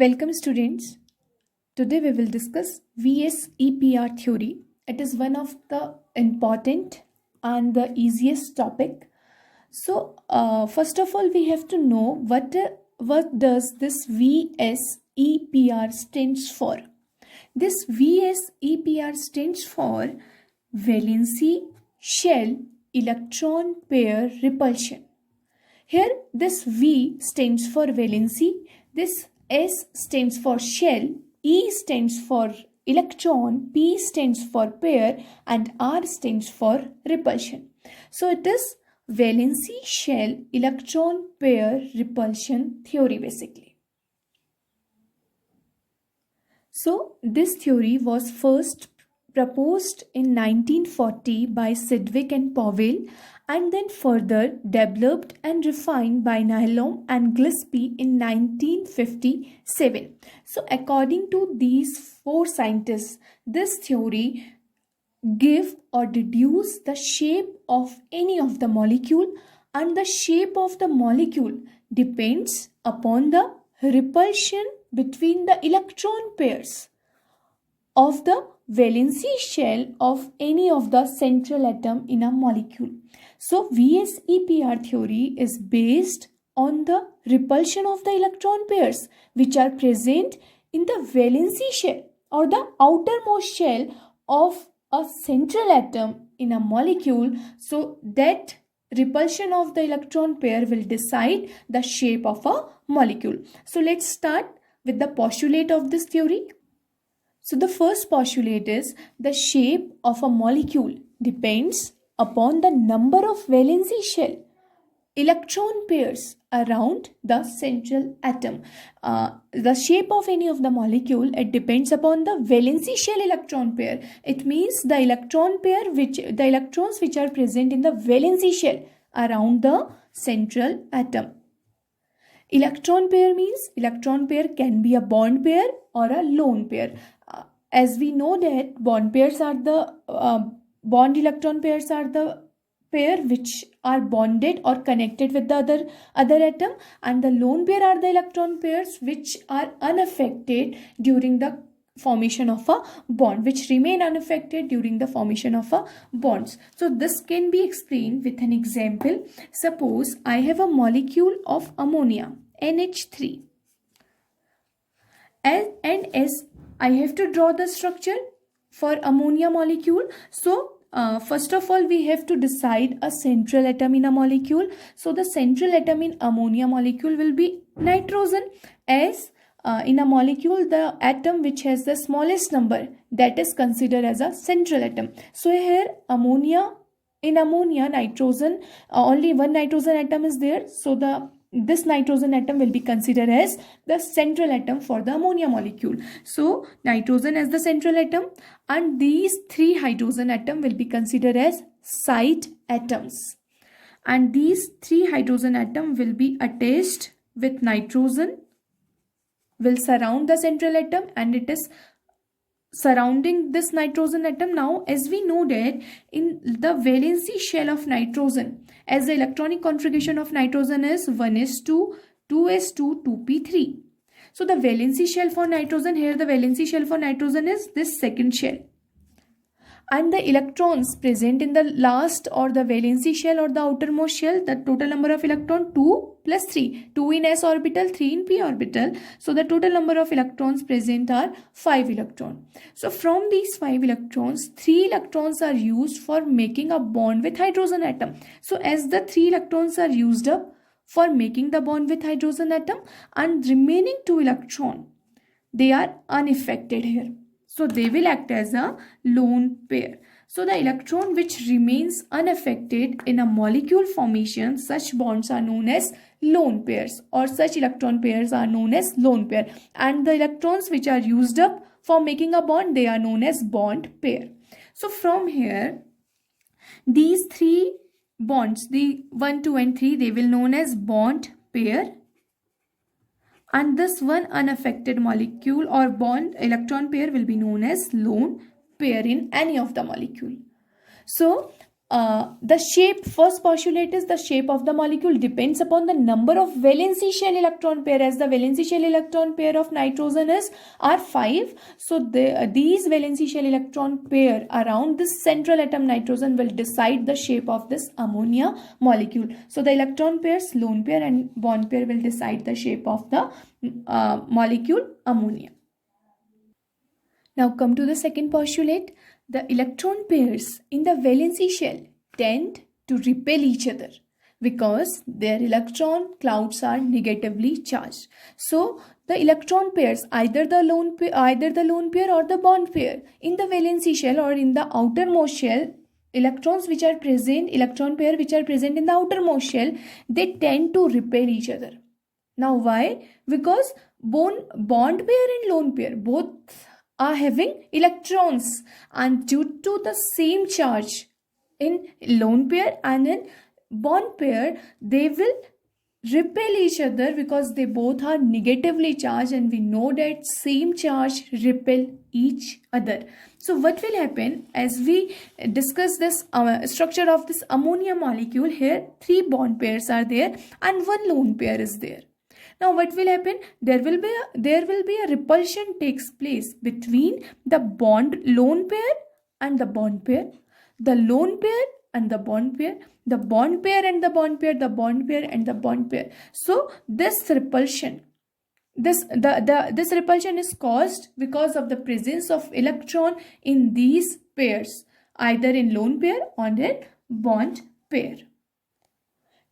Welcome students. Today we will discuss VSEPR theory. It is one of the important and the easiest topic. First of all, we have to know what does this VSEPR stands for. This VSEPR stands for valency shell electron pair repulsion. Here this V stands for valency, this S stands for shell, E stands for electron, P stands for pair and R stands for repulsion. So it is valency shell electron pair repulsion theory basically. So this theory was first proposed in 1940 by Sidgwick and Powell, and then further developed and refined by Nyholm and Gillespie in 1957. So according to these four scientists, this theory give or deduce the shape of any of the molecule, and the shape of the molecule depends upon the repulsion between the electron pairs of the valency shell of any of the central atom in a molecule. So VSEPR theory is based on the repulsion of the electron pairs which are present in the valency shell or the outermost shell of a central atom in a molecule. So that repulsion of the electron pair will decide the shape of a molecule. So let's start with the postulate of this theory. So the first postulate is the shape of a molecule depends upon the number of valency shell electron pairs around the central atom. The shape of any of the molecule, it depends upon the valency shell electron pair. It means the electrons which are present in the valency shell around the central atom. Electron pair means electron pair can be a bond pair or a lone pair. As we know that bond electron pairs are the pair which are bonded or connected with the other atom, and the lone pair are the electron pairs which are unaffected during the formation of a bond, which remain unaffected during the formation of a bonds. So this can be explained with an example. Suppose I have a molecule of ammonia, NH3, and as I have to draw the structure for ammonia molecule. So first of all, we have to decide a central atom in a molecule. So the central atom in ammonia molecule will be nitrogen, as in a molecule the atom which has the smallest number, that is considered as a central atom. So here in ammonia nitrogen, only one nitrogen atom is there. So this nitrogen atom will be considered as the central atom for the ammonia molecule. So nitrogen as the central atom, and these three hydrogen atom will be considered as side atoms, and these three hydrogen atom will be attached with nitrogen, will surround the central atom, and it is surrounding this nitrogen atom. Now as we know that in the valency shell of nitrogen, as the electronic configuration of nitrogen is 1s2 2s2 2p3. So the valency shell for nitrogen, here the valency shell for nitrogen is this second shell, and the electrons present in the last or the valency shell or the outermost shell, the total number of electron 2 plus 3, 2 in s orbital, 3 in p orbital. So the total number of electrons present are 5 electrons. So from these 5 electrons, 3 electrons are used for making a bond with hydrogen atom. So as the 3 electrons are used up for making the bond with hydrogen atom, and remaining 2 electrons, they are unaffected here. So they will act as a lone pair. So the electron which remains unaffected in a molecule formation, such bonds are known as lone pairs, or such electron pairs are known as lone pair. And the electrons which are used up for making a bond, they are known as bond pair. So from here, these three bonds, the 1, 2 and 3, they will known as bond pair. And this one unaffected molecule or bond electron pair will be known as lone pair in any of the molecule. So the shape, first postulate is the shape of the molecule depends upon the number of valency shell electron pair, as the valency shell electron pair of nitrogen is are 5. So these valency shell electron pair around this central atom nitrogen will decide the shape of this ammonia molecule. So the electron pairs, lone pair and bond pair, will decide the shape of the molecule ammonia. Now come to the second postulate. The electron pairs in the valency shell tend to repel each other because their electron clouds are negatively charged. So the electron pairs, either the lone pair or the bond pair in the valency shell or in the outermost shell, electron pair which are present in the outermost shell, they tend to repel each other. Now why? Because bond pair and lone pair both are having electrons, and due to the same charge in lone pair and in bond pair, they will repel each other because they both are negatively charged, and we know that same charge repel each other. So what will happen, as we discuss this structure of this ammonia molecule, here 3 bond pairs are there and 1 lone pair is there. Now what will happen? There will be a repulsion takes place between the lone pair and the bond pair, the lone pair and the bond pair, the bond pair and the bond pair, the bond pair and the bond pair. So this repulsion, this repulsion is caused because of the presence of electron in these pairs, either in lone pair or in bond pair.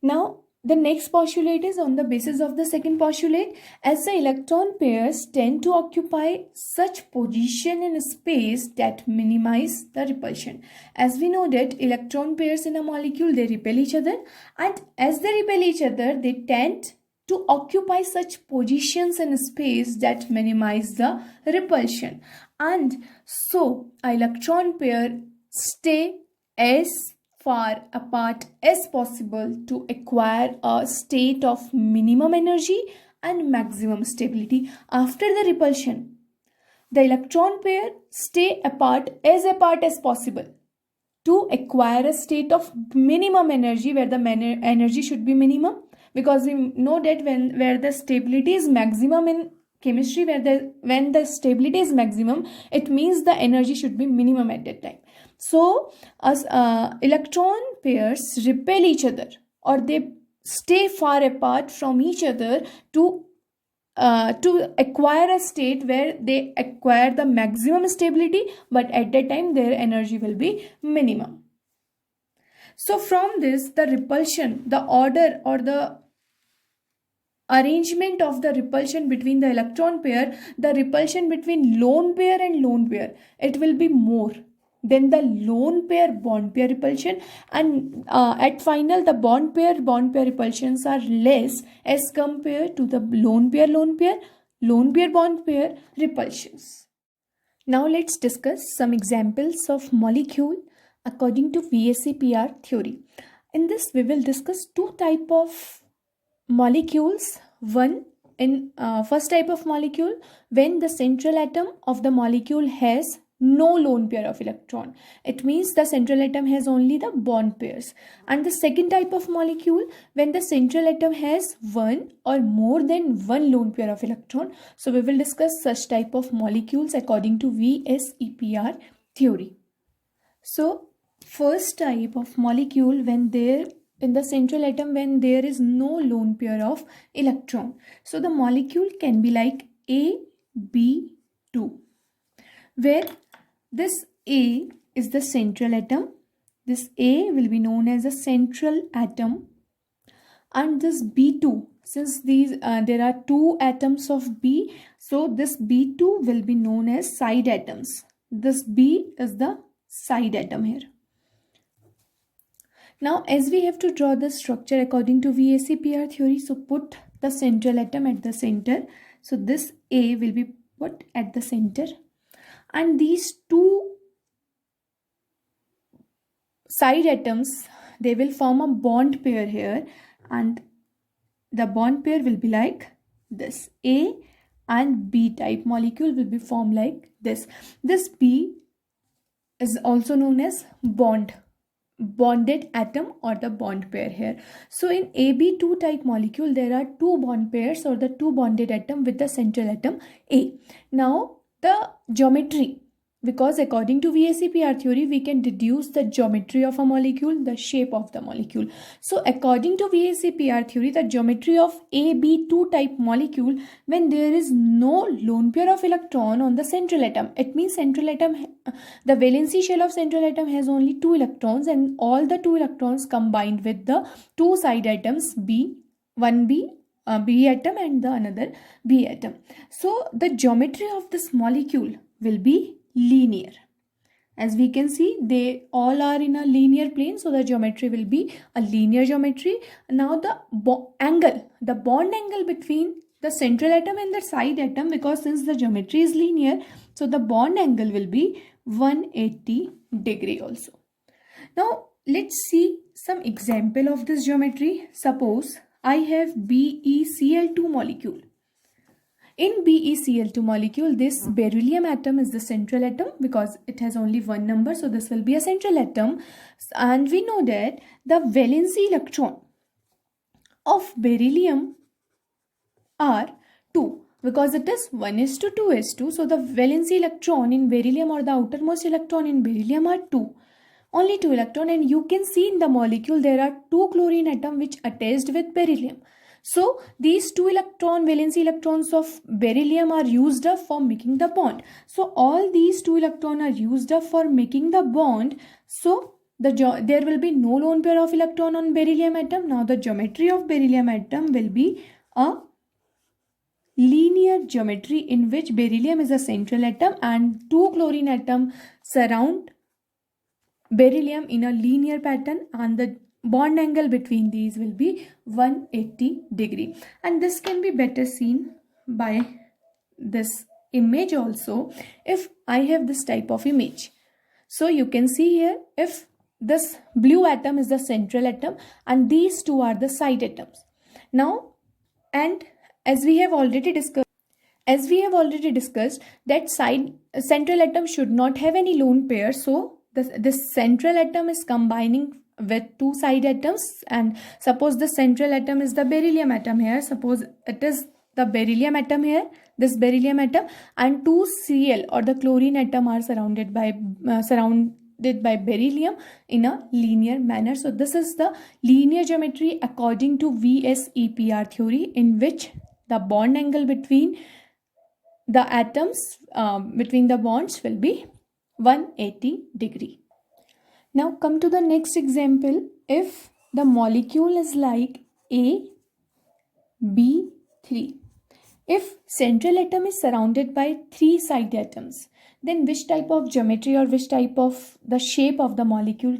Now the next postulate is on the basis of the second postulate. As the electron pairs tend to occupy such position in space that minimize the repulsion. As we know that electron pairs in a molecule, they repel each other, and as they repel each other, they tend to occupy such positions in space that minimize the repulsion. And so electron pair stay as far apart as possible to acquire a state of minimum energy and maximum stability after the repulsion. The electron pair stay apart as possible to acquire a state of minimum energy, where the energy should be minimum, because we know that where the stability is maximum in chemistry, when the stability is maximum, it means the energy should be minimum at that time. So as electron pairs repel each other, or they stay far apart from each other to acquire a state where they acquire the maximum stability, but at that time their energy will be minimum. So from this, the repulsion, the order or the arrangement of the repulsion between the electron pair, the repulsion between lone pair and lone pair, it will be more than the lone pair bond pair repulsion, and at final the bond pair repulsions are less as compared to the lone pair bond pair repulsions. Now let's discuss some examples of molecule according to VSEPR theory. In this we will discuss 2 type of molecules. One, in first type of molecule, when the central atom of the molecule has no lone pair of electron, it means the central atom has only the bond pairs. And the second type of molecule, when the central atom has one or more than one lone pair of electron. So we will discuss such type of molecules according to VSEPR theory. So first type of molecule, when there in the central atom, when there is no lone pair of electron. So the molecule can be like AB2, where this A is the central atom. This A will be known as a central atom, and this B2, since these there are 2 atoms of B, so this B2 will be known as side atoms. This B is the side atom here. Now as we have to draw the structure according to VSEPR theory, so put the central atom at the center. So this A will be put at the center, and these 2 side atoms, they will form a bond pair here, and the bond pair will be like this. A and B type molecule will be formed like this. This B is also known as bond bonded atom or the bond pair here. So in AB2 type molecule, there are two bond pairs or the two bonded atom with the central atom A. Now the geometry, because according to VSEPR theory, we can deduce the geometry of a molecule, the shape of the molecule. So according to VSEPR theory, the geometry of AB2 type molecule, when there is no lone pair of electron on the central atom, it means central atom, the valency shell of central atom has only 2 electrons, and all the 2 electrons combined with the two side atoms B, one B atom and the another B atom. So the geometry of this molecule will be linear. As we can see, they all are in a linear plane, so the geometry will be a linear geometry. Now the bond angle between the central atom and the side atom, because since the geometry is linear, so the bond angle will be 180 degree also. Now let's see some example of this geometry. Suppose I have BeCl2 molecule. In BeCl2 molecule, this beryllium atom is the central atom because it has only one number, so this will be a central atom. And we know that the valency electron of beryllium are 2 because it is 1:2:2. So the valency electron in beryllium or the outermost electron in beryllium are 2. Only 2 electron, and you can see in the molecule there are 2 chlorine atom which attached with beryllium. So these 2 valency electrons of beryllium are used up for making the bond. So all these 2 electrons are used up for making the bond. So there will be no lone pair of electron on beryllium atom. Now the geometry of beryllium atom will be a linear geometry in which beryllium is a central atom and 2 chlorine atom surround beryllium in a linear pattern, and the bond angle between these will be 180 degree. And this can be better seen by this image also. If I have this type of image, so you can see here, if this blue atom is the central atom and these two are the side atoms. Now, and as we have already discussed that central atom should not have any lone pair, so this central atom is combining with two side atoms, and suppose the central atom is the beryllium atom here, suppose it is the beryllium atom here, this beryllium atom, and 2 Cl or the chlorine atom are surrounded by beryllium in a linear manner. So this is the linear geometry according to VSEPR theory, in which the bond angle between the atoms, between the bonds, will be 180 degree. Now come to the next example. If the molecule is like AB3, if central atom is surrounded by 3 side atoms, then which type of geometry or which type of the shape of the molecule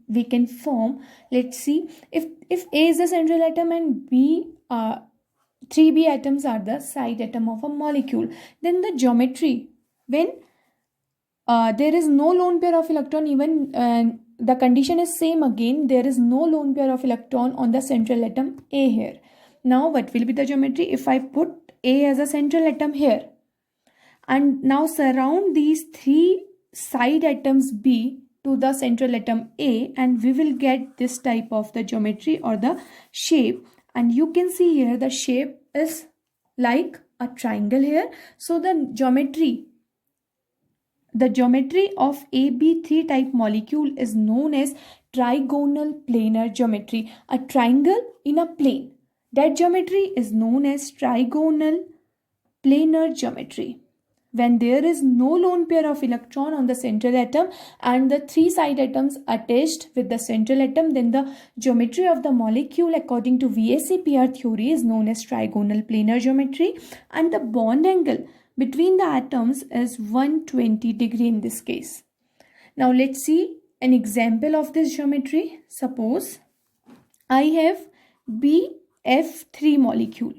we can form? Let's see. If A is the central atom and 3B atoms are the side atom of a molecule, then the geometry, when there is no lone pair of electron, even the condition is same again, there is no lone pair of electron on the central atom A here. Now what will be the geometry? If I put A as a central atom here and now surround these 3 side atoms B to the central atom A, and we will get this type of the geometry or the shape. And you can see here the shape is like a triangle here. So the geometry of AB3 type molecule is known as trigonal planar geometry. A triangle in a plane, that geometry is known as trigonal planar geometry. When there is no lone pair of electron on the central atom and the 3 side atoms attached with the central atom, then the geometry of the molecule according to VSEPR theory is known as trigonal planar geometry, and the bond angle between the atoms is 120 degree in this case. Now let's see an example of this geometry. Suppose I have BF3 molecule,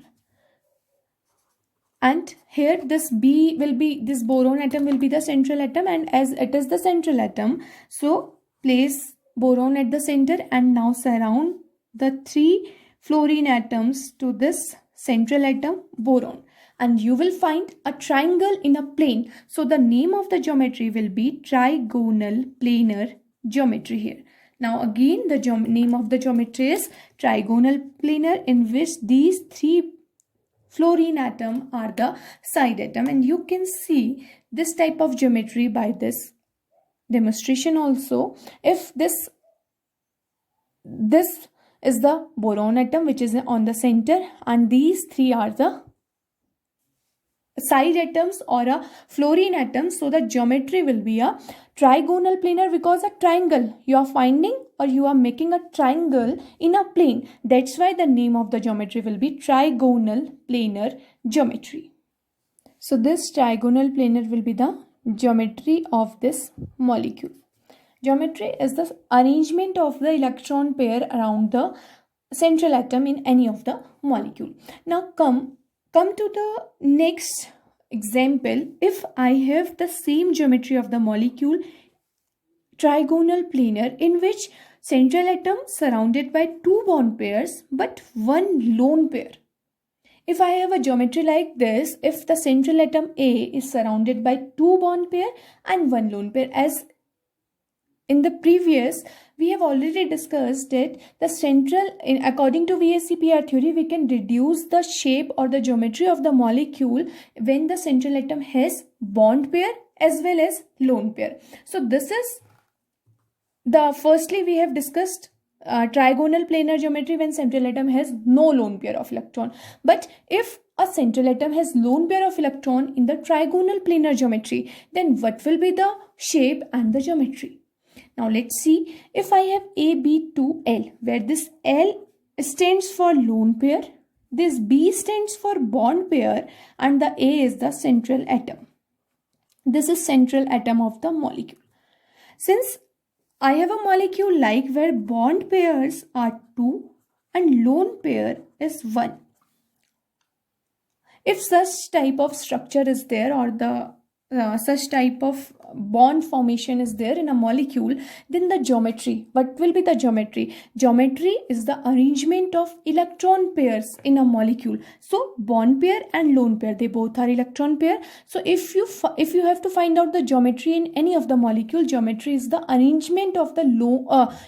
and here this boron atom will be the central atom, and as it is the central atom, so place boron at the center and now surround the 3 fluorine atoms to this central atom boron, and you will find a triangle in a plane. So the name of the geometry will be trigonal planar geometry here. Now again the name of the geometry is trigonal planar, in which these three fluorine atom are the side atom, and you can see this type of geometry by this demonstration also. If this is the boron atom which is on the center, and these three are the side atoms or a fluorine atom, so the geometry will be a trigonal planar, because a triangle you are finding or you are making a triangle in a plane. That's why the name of the geometry will be trigonal planar geometry. So this trigonal planar will be the geometry of this molecule. Geometry is the arrangement of the electron pair around the central atom in any of the molecule. Now come to the next example. If I have the same geometry of the molecule, trigonal planar, in which central atom surrounded by two bond pairs but one lone pair. If I have a geometry like this, if the central atom A is surrounded by two bond pair and one lone pair, as in the previous we have already discussed that the central, according to VSEPR theory, we can reduce the shape or the geometry of the molecule when the central atom has bond pair as well as lone pair. So this is the firstly we have discussed trigonal planar geometry when central atom has no lone pair of electron. But if a central atom has lone pair of electron in the trigonal planar geometry, then what will be the shape and the geometry? Now let's see. If I have A, B, 2, L, where this L stands for lone pair, this B stands for bond pair, and the A is the central atom. This is central atom of the molecule. Since I have a molecule like where bond pairs are 2 and lone pair is 1. If such type of structure is there, or the such type of bond formation is there in a molecule, then the geometry, what will be the geometry? Geometry is the arrangement of electron pairs in a molecule. So bond pair and lone pair, they both are electron pair. So if you have to find out the geometry in any of the molecule, geometry is the arrangement of the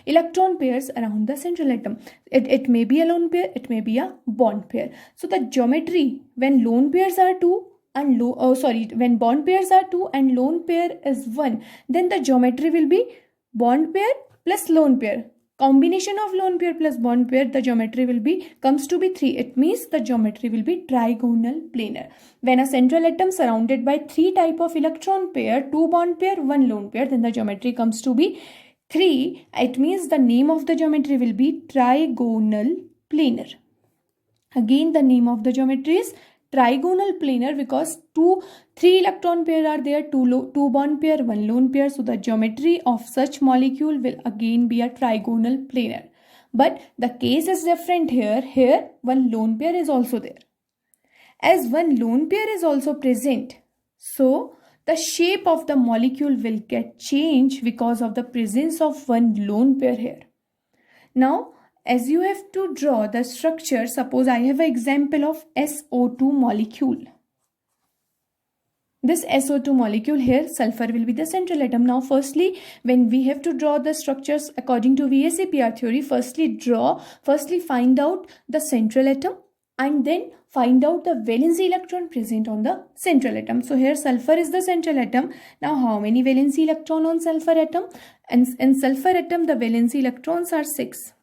electron pairs around the central atom. It may be a lone pair, it may be a bond pair. So the geometry when lone pairs are 2 and when bond pairs are 2 and lone pair is 1, then the geometry will be bond pair plus lone pair. Combination of lone pair plus bond pair, the geometry will be comes to be 3. It means the geometry will be trigonal planar. When a central atom surrounded by 3 type of electron pair, 2 bond pair, 1 lone pair, then the geometry comes to be 3. It means the name of the geometry will be trigonal planar. Again, the name of the geometry is trigonal planar because 3 electron pair are there, 2 bond pair, 1 lone pair. So the geometry of such molecule will again be a trigonal planar. But the case is different here. Here 1 lone pair is also there. As 1 lone pair is also present, so the shape of the molecule will get changed because of the presence of 1 lone pair here. Now, as you have to draw the structure, suppose I have an example of SO2 molecule. This SO2 molecule here, sulfur will be the central atom. Now firstly, when we have to draw the structures according to VSEPR theory, firstly find out the central atom and then find out the valency electron present on the central atom. So here sulfur is the central atom. Now how many valency electron on sulfur atom? And in sulfur atom the valency electrons are 6.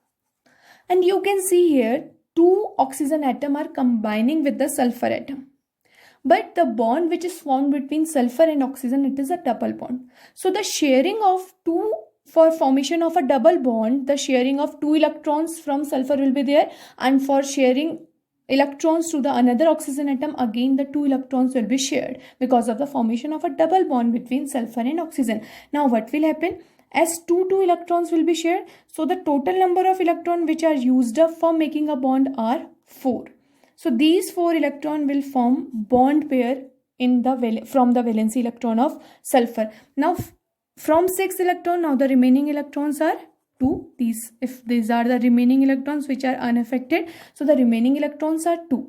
And you can see here 2 oxygen atom are combining with the sulfur atom. But the bond which is formed between sulfur and oxygen, it is a double bond. So the sharing of 2, for formation of a double bond, the sharing of 2 electrons from sulfur will be there, and for sharing electrons to the another oxygen atom, again the 2 electrons will be shared because of the formation of a double bond between sulfur and oxygen. Now what will happen? As 2 electrons will be shared, so the total number of electrons which are used up for making a bond are 4. So these 4 electrons will form bond pair from the valency electron of sulfur. Now from 6 electrons, now the remaining electrons are 2. If these are the remaining electrons which are unaffected, so the remaining electrons are 2.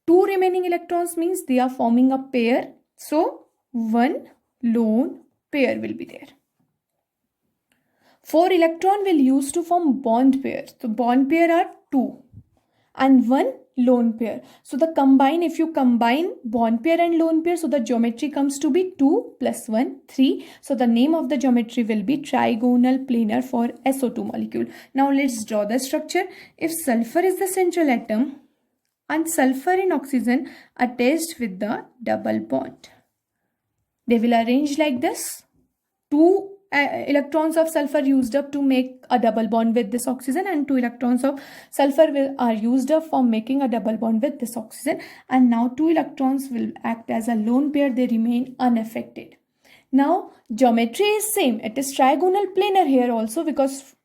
2 remaining electrons means they are forming a pair. So 1 lone pair will be there. 4 electron will use to form bond pair. So bond pair are 2 and 1 lone pair. So if you combine bond pair and lone pair, so the geometry comes to be 2 plus 1, 3. So the name of the geometry will be trigonal planar for SO2 molecule. Now let's draw the structure. If sulfur is the central atom and sulfur and oxygen attached with the double bond, they will arrange like this. 2 electrons of sulfur used up to make a double bond with this oxygen, and 2 electrons of sulfur are used up for making a double bond with this oxygen, and now 2 electrons will act as a lone pair. They remain unaffected. Now geometry is same. It is trigonal planar here also, because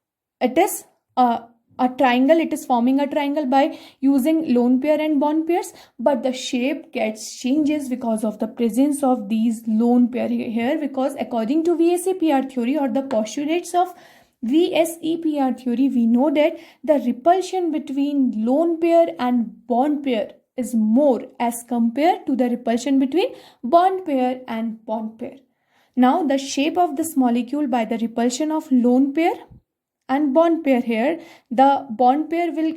it is a triangle. It is forming a triangle by using lone pair and bond pairs, but the shape gets changes because of the presence of these lone pair here, because according to VSEPR theory or the postulates of VSEPR theory, we know that the repulsion between lone pair and bond pair is more as compared to the repulsion between bond pair and bond pair. Now the shape of this molecule by the repulsion of lone pair and bond pair here, the bond pair will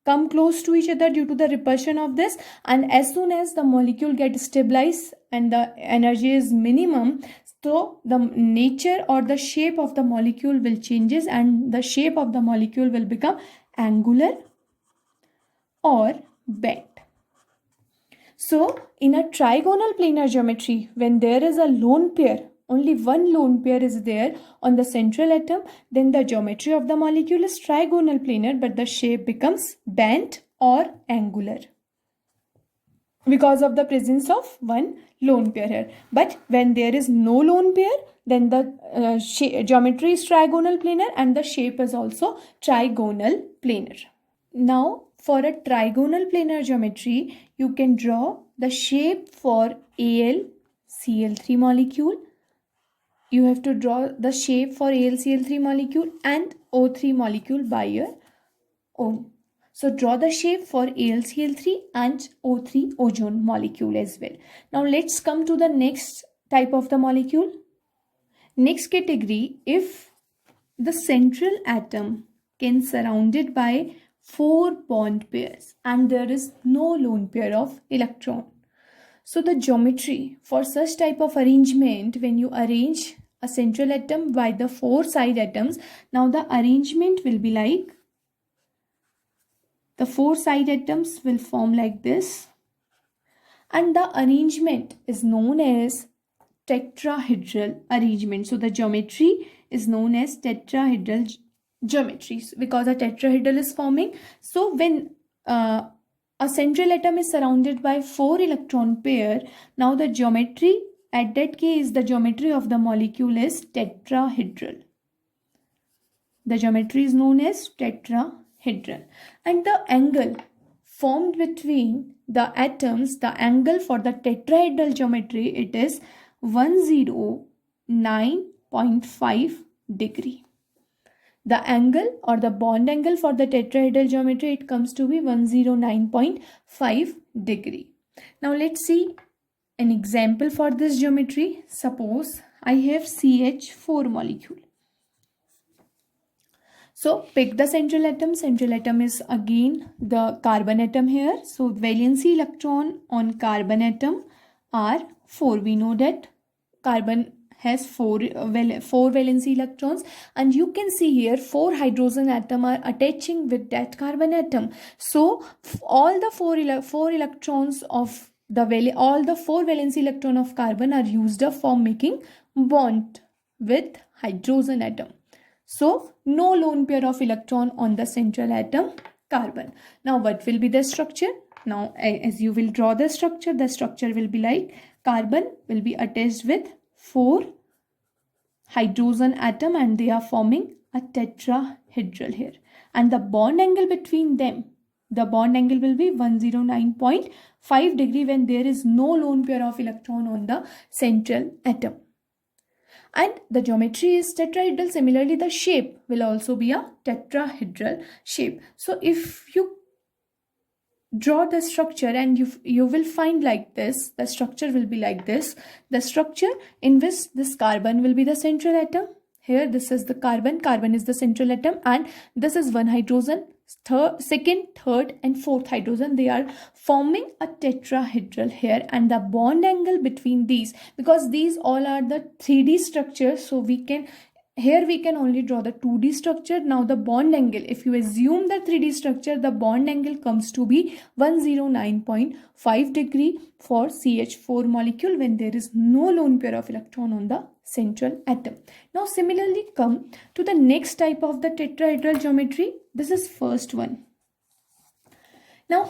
come close to each other due to the repulsion of this, and as soon as the molecule gets stabilized and the energy is minimum, so the nature or the shape of the molecule will changes, and the shape of the molecule will become angular or bent. So in a trigonal planar geometry, when there is a lone pair, only one lone pair is there on the central atom, then the geometry of the molecule is trigonal planar, but the shape becomes bent or angular because of the presence of one lone pair here. But when there is no lone pair, then the geometry is trigonal planar and the shape is also trigonal planar. Now for a trigonal planar geometry, you can draw the shape for AlCl3 molecule. You have to draw the shape for AlCl3 molecule and O3 molecule by your own. So draw the shape for AlCl3 and O3 ozone molecule as well. Now let's come to the next type of the molecule. Next category, if the central atom can surrounded by 4 bond pairs and there is no lone pair of electron. So the geometry for such type of arrangement, when you arrange a central atom by the 4 side atoms, now the arrangement will be like, the 4 side atoms will form like this, and the arrangement is known as tetrahedral arrangement. So the geometry is known as tetrahedral geometry because a tetrahedral is forming. So when a central atom is surrounded by 4 electron pair, now the geometry at that case, the geometry of the molecule is tetrahedral. The geometry is known as tetrahedral, and the angle formed between the atoms, the angle for the tetrahedral geometry, it is 109.5 degree. The angle or the bond angle for the tetrahedral geometry, it comes to be 109.5 degree. Now let's see an example for this geometry. Suppose I have CH4 molecule. So pick the central atom. Central atom is again the carbon atom here. So valency electron on carbon atom are 4. We know that carbon has 4 valency electrons, and you can see here 4 hydrogen atom are attaching with that carbon atom. So all the 4 electrons of all the 4 valency electron of carbon are used up for making bond with hydrogen atom. So no lone pair of electron on the central atom carbon. Now what will be the structure? Now as you will draw the structure will be like, carbon will be attached with 4 hydrogen atom and they are forming a tetrahedral here, and the bond angle between them, the bond angle will be 109.5 degree when there is no lone pair of electron on the central atom. And the geometry is tetrahedral. Similarly, the shape will also be a tetrahedral shape. So if you draw the structure and you will find like this, the structure will be like this. The structure in which this carbon will be the central atom, here this is the carbon is the central atom, and this is one hydrogen, second, third and fourth hydrogen, they are forming a tetrahedral here. And the bond angle between these, because these all are the 3D structures, so we can only draw the 2D structure. Now the bond angle, if you assume the 3D structure, the bond angle comes to be 109.5 degree for CH4 molecule when there is no lone pair of electron on the central atom. Now similarly come to the next type of the tetrahedral geometry. This is first one. Now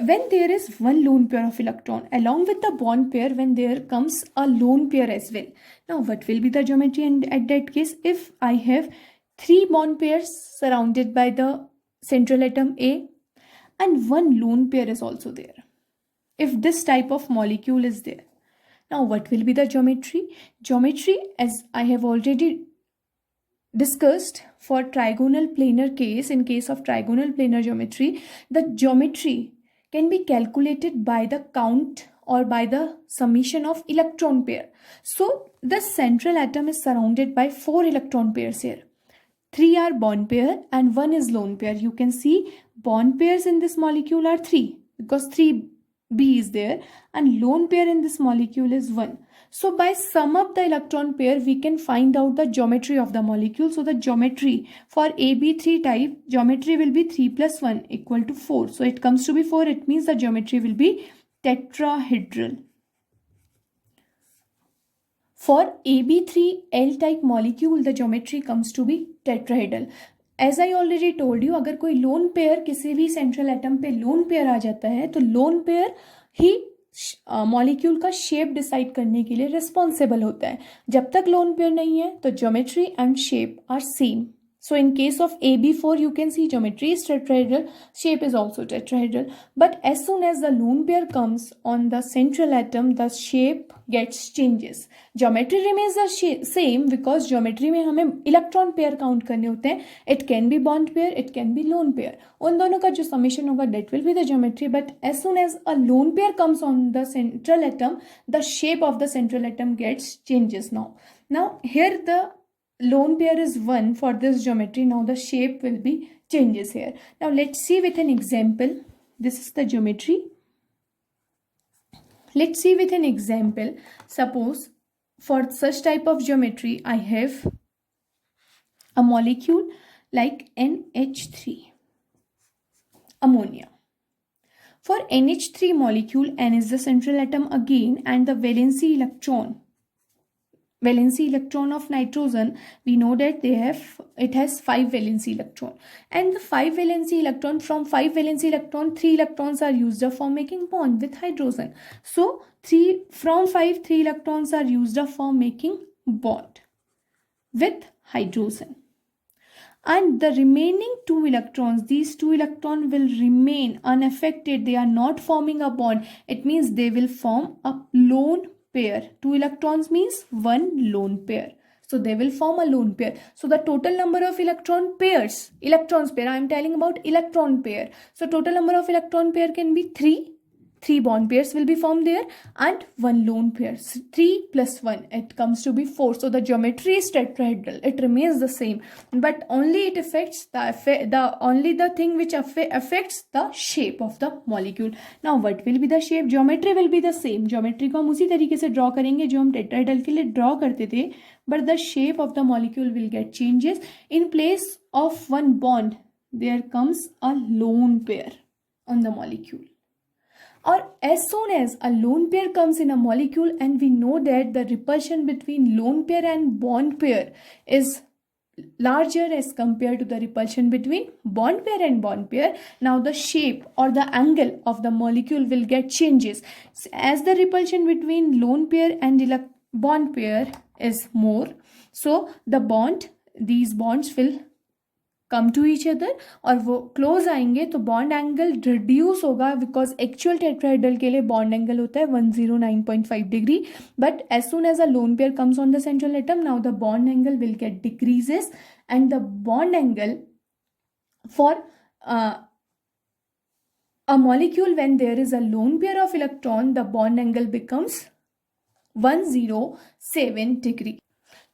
when there is one lone pair of electron along with the bond pair, when there comes a lone pair as well. Now what will be the geometry at that case? If I have 3 bond pairs surrounded by the central atom A and one lone pair is also there, if this type of molecule is there, now what will be the geometry? Geometry, as I have already discussed for trigonal planar case, in case of trigonal planar geometry, the geometry can be calculated by the count or by the summation of electron pair. So the central atom is surrounded by 4 electron pairs here. 3 are bond pair and 1 is lone pair. You can see bond pairs in this molecule are 3 because 3B is there, and lone pair in this molecule is 1. So by sum up the electron pair, we can find out the geometry of the molecule. So the geometry for AB3 type, geometry will be 3 plus 1 equal to 4. So it comes to be 4. It means the geometry will be tetrahedral. For AB3L type molecule, the geometry comes to be tetrahedral. As I already told you, अगर कोई lone pair किसी भी central atom पे lone pair आ जाता है तो lone pair ही molecule का shape decide करने के लिए रिस्पॉन्सिबल होता है. जब तक लोन पेयर नहीं है तो geometry and shape are same. So in case of AB4, you can see geometry is tetrahedral, shape is also tetrahedral. But as soon as the lone pair comes on the central atom, the shape gets changes. Geometry remains the same because geometry में हमें electron pair count करने होते हैं. It can be bond pair, it can be lone pair. उन दोनों का जो summation होगा, that will be the geometry. But as soon as a lone pair comes on the central atom, the shape of the central atom gets changes now. Now here the lone pair is 1 for this geometry. Now the shape will be changes here. Now let's see with an example. This is the geometry. Let's see with an example. Suppose for such type of geometry, I have a molecule like NH3, ammonia. For NH3 molecule, N is the central atom again, and the valency electron of nitrogen, we know that it has 5 valency electron, and the 5 valency electron, from 5 valency electron 3 electrons are used up for making bond with hydrogen. So 3 electrons are used up for making bond with hydrogen, and the remaining 2 electrons, these 2 electrons will remain unaffected. They are not forming a bond. It means they will form a lone pair. 2 electrons means 1 lone pair. So they will form a lone pair. So the total number of electrons pair, I am telling about electron pair. So total number of electron pair can be 3. 3 bond pairs will be formed there and 1 lone pair. 3 plus 1, it comes to be 4. So the geometry is tetrahedral. It remains the same, but only it affects the thing which affects the shape of the molecule. Now what will be the shape? Geometry will be the same. Geometry को हम उसी तरीके से draw करेंगे जो हम tetrahedral के लिए draw करते थे, but the shape of the molecule will get changes. In place of 1 bond, there comes a lone pair on the molecule. Or as soon as a lone pair comes in a molecule, and we know that the repulsion between lone pair and bond pair is larger as compared to the repulsion between bond pair and bond pair, now the shape or the angle of the molecule will get changes. As the repulsion between lone pair and bond pair is more, so these bonds will come to each other और वो close आएंगे तो bond angle reduce होगा, because actual tetrahedral के लिए bond angle होता है 109.5 degree. But as soon as a lone pair comes on the central atom, now the bond angle will get decreases, and the bond angle for a molecule when there is a lone pair of electron, the bond angle becomes 107 degree.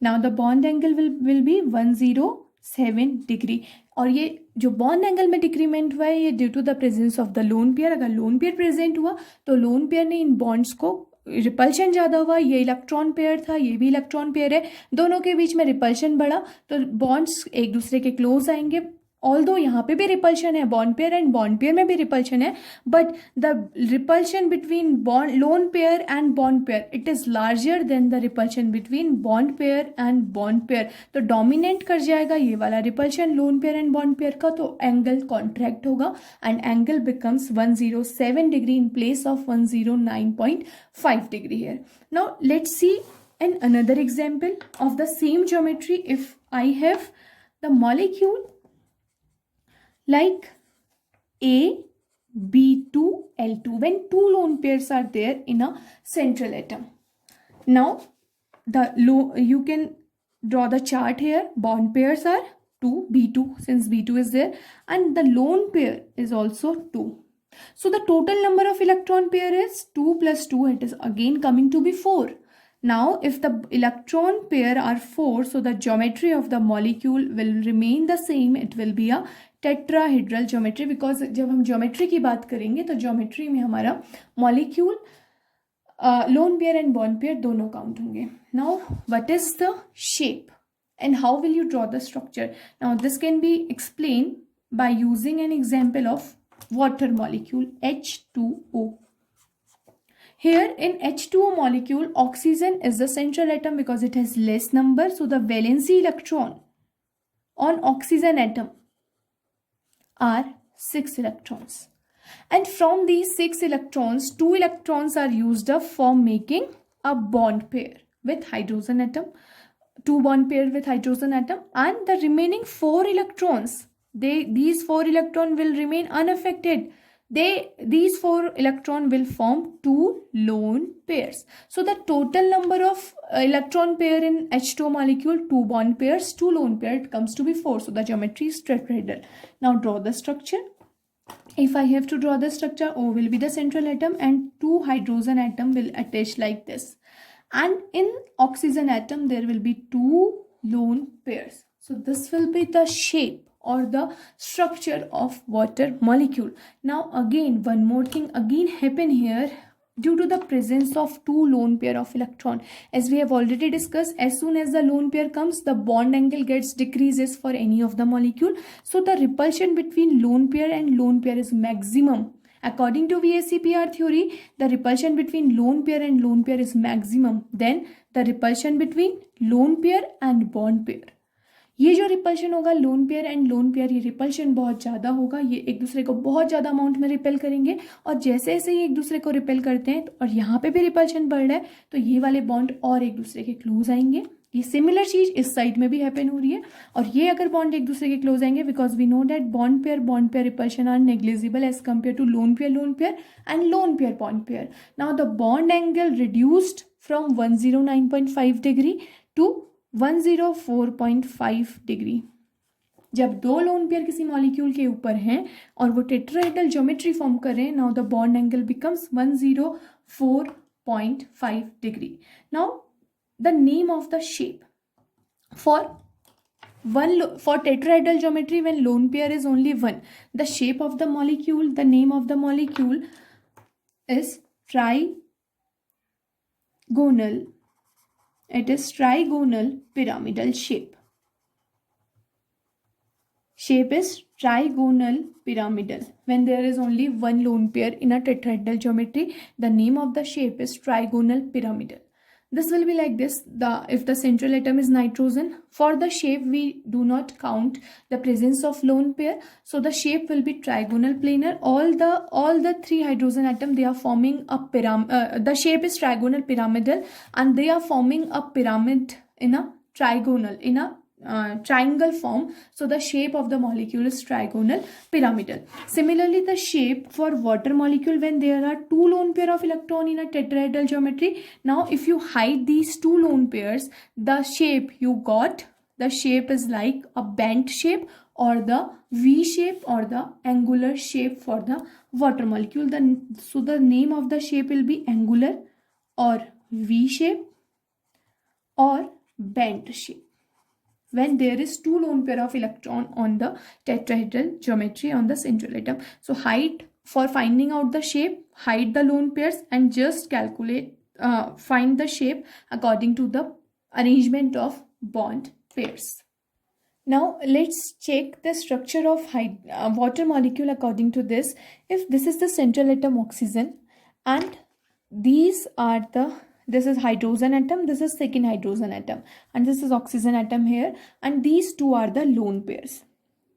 Now the bond angle will be 107 degree. और ये जो bond angle में decrement हुआ है ये due to the presence of the lone pair. अगर lone pair present हुआ तो लोन पेयर ने इन बॉन्ड्स को रिपल्शन ज़्यादा हुआ. ये इलेक्ट्रॉन पेयर था, ये भी इलेक्ट्रॉन पेयर है, दोनों के बीच में रिपल्शन बढ़ा तो बॉन्ड्स एक दूसरे के क्लोज आएंगे. ऑल्दो यहाँ पे भी रिपल्शन है, bond pair and bond pair में भी रिपल्शन है, but the repulsion between bond loan pair and bond pair it is larger than the repulsion between bond pair and bond pair. तो dominate कर जाएगा ये वाला repulsion loan pair and bond pair का, तो एंगल कॉन्ट्रैक्ट होगा and angle becomes 107 degree in place of 109.5 degree here. Now let's see an another example of the same geometry. If I have the molecule like A, B2, L2, when two lone pairs are there in a central atom. Now you can draw the chart here. Bond pairs are 2, B2, since B2 is there, and the lone pair is also 2. So the total number of electron pair is 2 plus 2, it is again coming to be 4. Now if the electron pair are 4, so the geometry of the molecule will remain the same. It will be a tetrahedral geometry, because जब हम geometry की बात करेंगे तो geometry में हमारा molecule loan pair and bond pair दोनों count होंगे. Now what is the shape and how will you draw the structure? Now this can be explain by using an example of water molecule H2O. Here in H2O molecule, oxygen is the central atom because it has less number, so the valency electron on oxygen atom are 6 electrons, and from these 6 electrons 2 electrons are used up for making a bond pair with hydrogen atom, 2 bond pair with hydrogen atom, and the remaining 4 electrons, these 4 electron will remain unaffected. These 4 electron will form 2 lone pairs. So the total number of electron pair in H2O molecule, 2 bond pairs, 2 lone pair, it comes to be 4. So the geometry is tetrahedral. Now draw the structure. If I have to draw the structure, O will be the central atom and 2 hydrogen atom will attach like this. And in oxygen atom there will be 2 lone pairs. So this will be the shape or the structure of water molecule. Now again one more thing again happen here due to the presence of 2 lone pair of electron. As we have already discussed, as soon as the lone pair comes, the bond angle gets decreases for any of the molecule. So the repulsion between lone pair and lone pair is maximum. According to VSEPR theory, the repulsion between lone pair and lone pair is maximum. Then the repulsion between lone pair and bond pair, ये जो repulsion होगा loan pair and lone pair, ये repulsion बहुत ज़्यादा होगा, ये एक दूसरे को बहुत ज़्यादा अमाउंट में रिपेल करेंगे. और जैसे जैसे ये एक दूसरे को रिपेल करते हैं और यहाँ पे भी रिपल्शन बढ़ रहा है तो ये वाले बॉन्ड और एक दूसरे के क्लोज आएंगे. ये सिमिलर चीज़ इस साइड में भी हैपन हो रही है. और ये अगर बॉन्ड एक दूसरे के क्लोज आएंगे, because we know that bond pair repulsion are negligible as compare to lone pair and lone pair bond pair. Now the bond angle reduced from 109.5 degree to 104.5 degree. जब 2 लोन पेयर किसी molecule के ऊपर हैं और वो tetrahedral geometry form कर रहे हैं, now the bond angle becomes 104.5 degree. Now the name of the shape for tetrahedral geometry when lone pair is only 1, the shape of the molecule, the name of the molecule is trigonal. It is trigonal pyramidal shape. Shape is trigonal pyramidal. When there is only 1 lone pair in a tetrahedral geometry, the name of the shape is trigonal pyramidal. This will be like this. If the central atom is nitrogen, for the shape we do not count the presence of lone pair, so the shape will be trigonal planar. All the 3 hydrogen atom, they are forming a pyramid. The shape is trigonal pyramidal and they are forming a pyramid in a trigonal, in a triangle form. So the shape of the molecule is trigonal pyramidal. Similarly, the shape for water molecule when there are 2 lone pair of electron in a tetrahedral geometry. Now if you hide these 2 lone pairs, the shape you got, the shape is like a bent shape or the V shape or the angular shape for the water molecule. So the name of the shape will be angular or V shape or bent shape when there is two lone pair of electron on the tetrahedral geometry on the central atom. So for finding out the shape, hide the lone pairs and just calculate, find the shape according to the arrangement of bond pairs. Now let's check the structure of water molecule according to this. If this is the central atom oxygen and this is hydrogen atom, this is second hydrogen atom, and this is oxygen atom here, and these two are the lone pairs.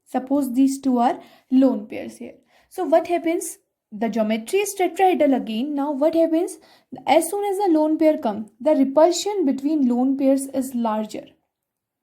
Suppose these two are lone pairs here. So what happens? The geometry is tetrahedral again. Now what happens? As soon as the lone pair comes, the repulsion between lone pairs is larger.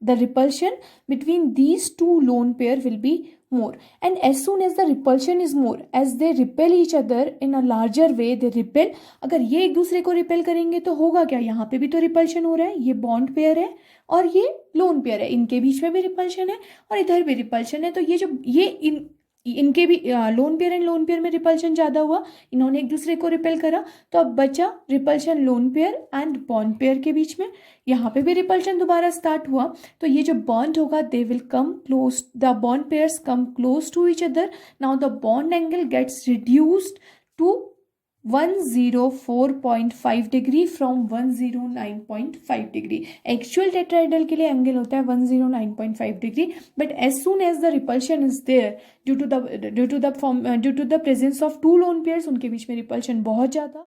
The repulsion between these two lone pair will be more, and as soon as the repulsion is more, as they repel each other in a larger way, they repel. अगर ये एक दूसरे को repel करेंगे तो होगा क्या? यहाँ पे भी तो रिपल्शन हो रहा है, ये बॉन्ड पेयर है और ये लोन पेयर है, इनके बीच में भी रिपल्शन है और इधर भी रिपल्शन है. तो ये इनके भी loan pair and lone pair में रिपल्शन ज़्यादा हुआ, इन्होंने एक दूसरे को रिपेल करा, तो अब बचा repulsion loan pair and bond pair के बीच में. यहाँ पे भी रिपल्शन दोबारा स्टार्ट हुआ, तो ये जो बॉन्ड होगा they will come close, the bond pairs come close to each other. Now the bond angle gets reduced to 104.5 degree from 109.5 degree. Actual tetrahedral के लिए एंगल होता है 109.5 degree, but as soon as the repulsion is there due to the presence of two lone pairs, उनके बीच में repulsion बहुत ज़्यादा